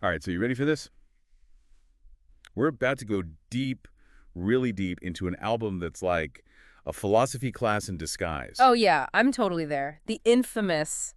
All right, so you ready for this? We're about to go deep, really deep into an album that's like a philosophy class in disguise. Oh, yeah, I'm totally there. The infamous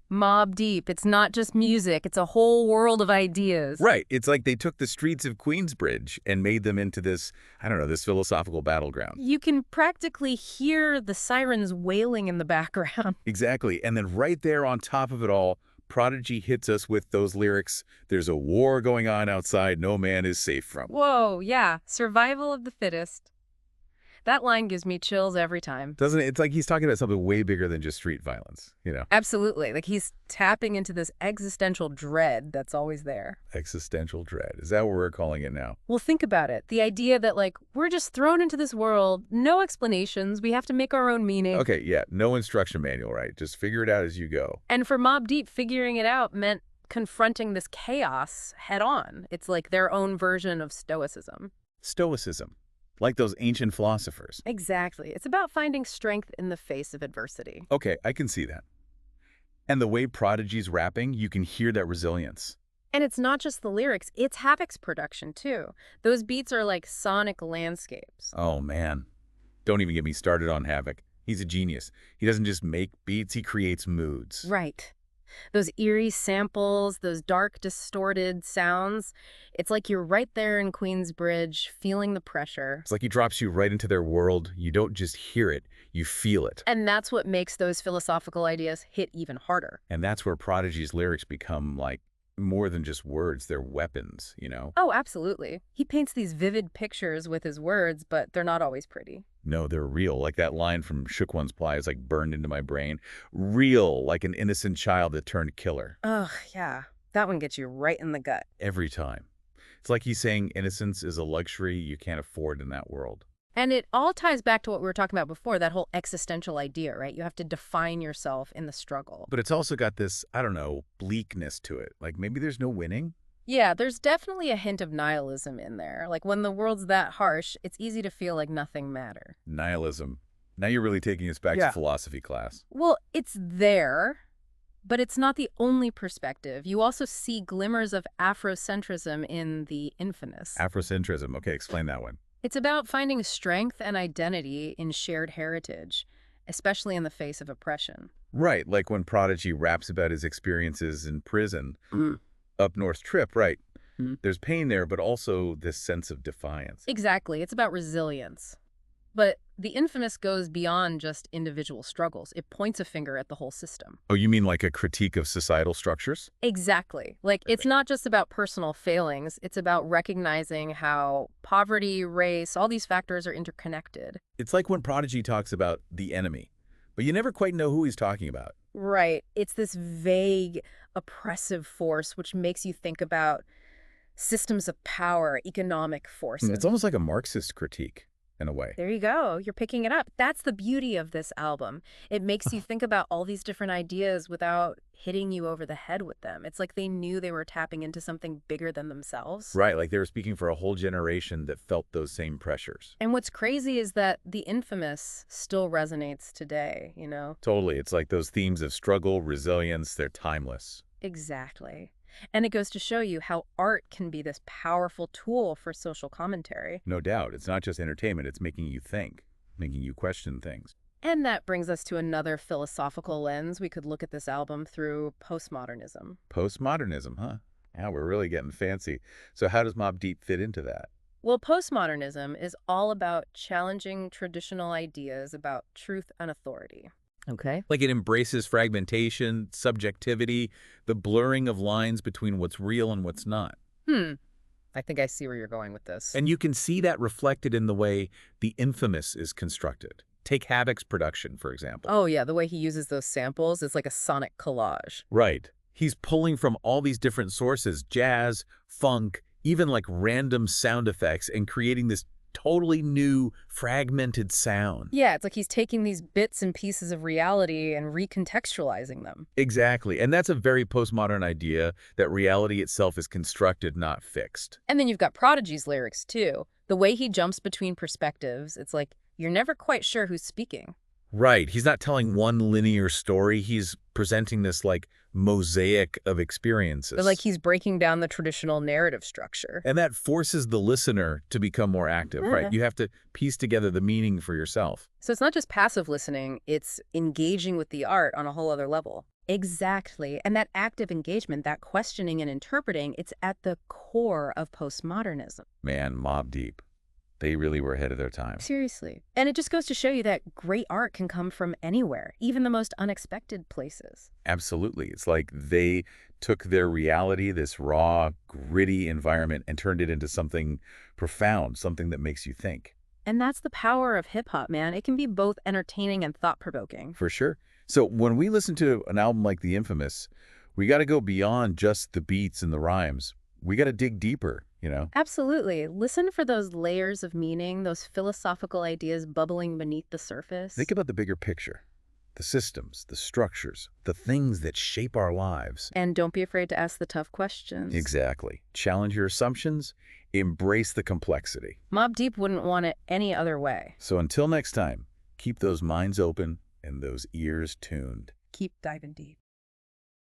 Mobb Deep. It's not just music, it's a whole world of ideas. Right. It's like they took the streets of Queensbridge and made them into this, I don't know, this philosophical battleground. You can practically hear the sirens wailing in the background. Exactly. And then right there on top of it all, Prodigy hits us with those lyrics, "There's a war going on outside no man is safe from." Whoa, yeah, survival of the fittest. That line gives me chills every time. Doesn't it? It's like he's talking about something way bigger than just street violence, you know? Absolutely. Like he's tapping into this existential dread that's always there. Existential dread. Is that what we're calling it now? Well, think about it. The idea that, like, we're just thrown into this world, no explanations, we have to make our own meaning. Okay, yeah, no instruction manual, right? Just figure it out as you go. And for Mobb Deep, figuring it out meant confronting this chaos head on. It's like their own version of stoicism. Stoicism, like those ancient philosophers. Exactly. It's about finding strength in the face of adversity. Okay, I can see that. And the way Prodigy's rapping, you can hear that resilience. And it's not just the lyrics, it's Havoc's production, too. Those beats are like sonic landscapes. Oh, man. Don't even get me started on Havoc. He's a genius. He doesn't just make beats, he creates moods. Right. Those eerie samples, those dark, distorted sounds. It's like you're right there in Queensbridge, feeling the pressure. It's like he drops you right into their world. You don't just hear it, you feel it. And that's what makes those philosophical ideas hit even harder. And that's where Prodigy's lyrics become like more than just words, they're weapons, you know? Oh, absolutely. He paints these vivid pictures with his words, but they're not always pretty. No, they're real. Like that line from Shook One's Ply is like burned into my brain. Real, like an innocent child that turned killer. Ugh, yeah. That one gets you right in the gut. Every time. It's like he's saying innocence is a luxury you can't afford in that world. And it all ties back to what we were talking about before, that whole existential idea, right? You have to define yourself in the struggle. But it's also got this, I don't know, bleakness to it. Like maybe there's no winning? Yeah, there's definitely a hint of nihilism in there. Like when the world's that harsh, it's easy to feel like nothing matters. Nihilism. Now you're really taking us back to Yeah. philosophy class. Well, it's there, but it's not the only perspective. You also see glimmers of Afrocentrism in The Infamous. Afrocentrism. Okay, explain that one. It's about finding strength and identity in shared heritage, especially in the face of oppression. Right, like when Prodigy raps about his experiences in prison. Up North Trip, right. There's pain there, but also this sense of defiance. Exactly. It's about resilience. But The Infamous goes beyond just individual struggles. It points a finger at the whole system. Oh, you mean like a critique of societal structures? Exactly. Like, it's not just about personal failings. It's about recognizing how poverty, race, all these factors are interconnected. It's like when Prodigy talks about the enemy, but you never quite know who he's talking about. Right. It's this vague, oppressive force which makes you think about systems of power, economic forces. It's almost like a Marxist critique, in a way. There you go. You're picking it up. That's the beauty of this album. It makes you think about all these different ideas without hitting you over the head with them. It's like they knew they were tapping into something bigger than themselves. Right, like they were speaking for a whole generation that felt those same pressures. And what's crazy is that The Infamous still resonates today, you know? Totally, it's like those themes of struggle, resilience, they're timeless. Exactly. And it goes to show you how art can be this powerful tool for social commentary. No doubt, it's not just entertainment, it's making you think, making you question things. And that brings us to another philosophical lens. We could look at this album through postmodernism. Postmodernism, huh? Yeah, we're really getting fancy. So how does Mobb Deep fit into that? Well, postmodernism is all about challenging traditional ideas about truth and authority. Okay. Like it embraces fragmentation, subjectivity, the blurring of lines between what's real and what's not. I think I see where you're going with this. And you can see that reflected in the way The Infamous is constructed. Take Havoc's production, for example. Oh, yeah, the way he uses those samples, it's like a sonic collage. Right. He's pulling from all these different sources, jazz, funk, even like random sound effects, and creating this totally new, fragmented sound. Yeah, it's like he's taking these bits and pieces of reality and recontextualizing them. Exactly. And that's a very postmodern idea, that reality itself is constructed, not fixed. And then you've got Prodigy's lyrics, too. The way he jumps between perspectives, it's like you're never quite sure who's speaking. Right. He's not telling one linear story. He's presenting this like mosaic of But like experiences. he's breaking down the traditional narrative structure. And that forces the listener to become more active, right? Eh. You have to piece together the meaning for yourself. So it's not just passive listening, it's engaging with the art on a whole other level. Exactly. And that active engagement, that questioning and interpreting, it's at the core of postmodernism. Man, Mobb Deep. They really were ahead of their time. Seriously. And it just goes to show you that great art can come from anywhere, even the most unexpected places. Absolutely. It's like they took their reality, this raw, gritty environment, and turned it into something profound, something that makes you think. And that's the power of hip hop, man. It can be both entertaining and thought-provoking. For sure. So when we listen to an album like The Infamous, we got to go beyond just the beats and the rhymes. We got to dig deeper, you know? Absolutely. Listen for those layers of meaning, those philosophical ideas bubbling beneath the surface. Think about the bigger picture, the systems, the structures, the things that shape our lives. And don't be afraid to ask the tough questions. Exactly. Challenge your assumptions, embrace the complexity. Mobb Deep wouldn't want it any other way. So until next time, keep those minds open and those ears tuned. Keep diving deep.